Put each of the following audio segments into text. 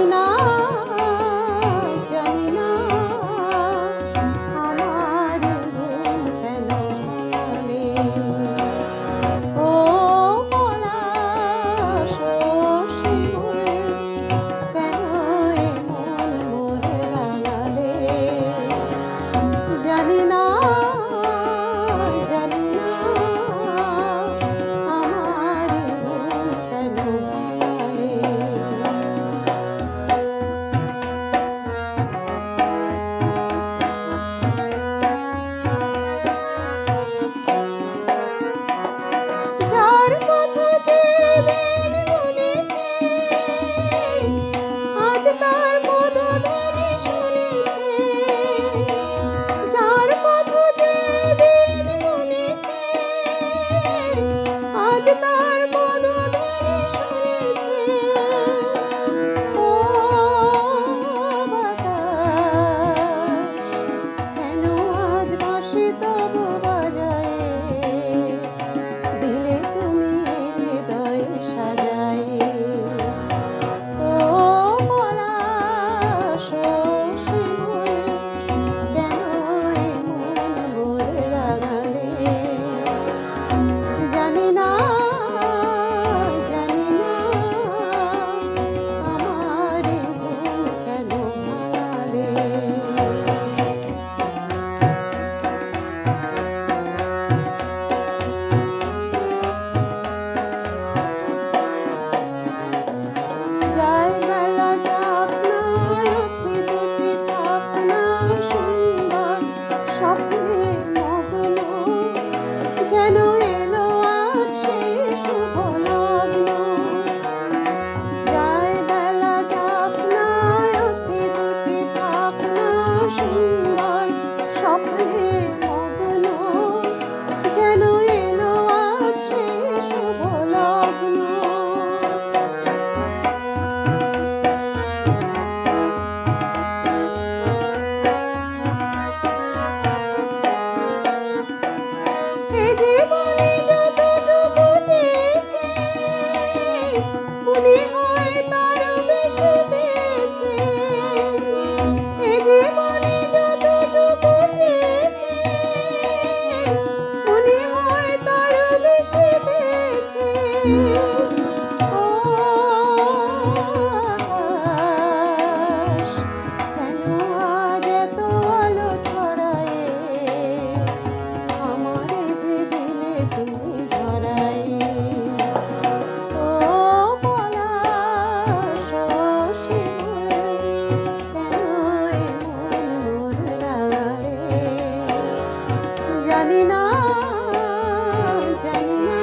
জানি না জানি না আমার মন কেন ভাঙালে ও পলাশ শিমুলে কেন এমন মোরে রাঙালে জানি না জানি না আমার মন কেন ভাঙালে যার কথা যেদিন গুনেছে আজ তার পদধ্বনি শুনেছে যার কথা যেদিন গুনেছে আজ তার পদধ্বনি শুনেছে ও বাতাস কেন আজ বাঁশি তবু বাজায় দিলে তুমি হৃদয় সাজায় ও পলাশ শিমুলে কেন এমন মোরে রাঙালে জানি না জানি না আমার মন কেন ভাঙালে যায় বেলা যাক না আঁখি দুটি থাক না সুন্দর স্বপ্নে মগ্ন যেন এলো আজ সেই শুভ লগ্ন যায় বেলা যাক না আঁখি দুটি থাক না সুন্দর স্বপ্নে মগ্ন যেন এলো আজ সেই শুভ লগ্ন এ জীবনে যতটুকু চেয়েছে মনে হয় তার বেশি পেয়েছে এ জীবনে যতটুকু চেয়েছে মনে হয় তার বেশি পেয়েছে ও আকাশ কেন আজ এত আলো ছড়ায় আমারে যে দিলে তুমি ধরাই ও পলাশ শিমুলে কেন এমন মোরে রাঙালে জানি না জানি না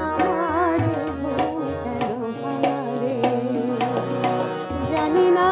আমার মন কেন ভাঙালে জানি না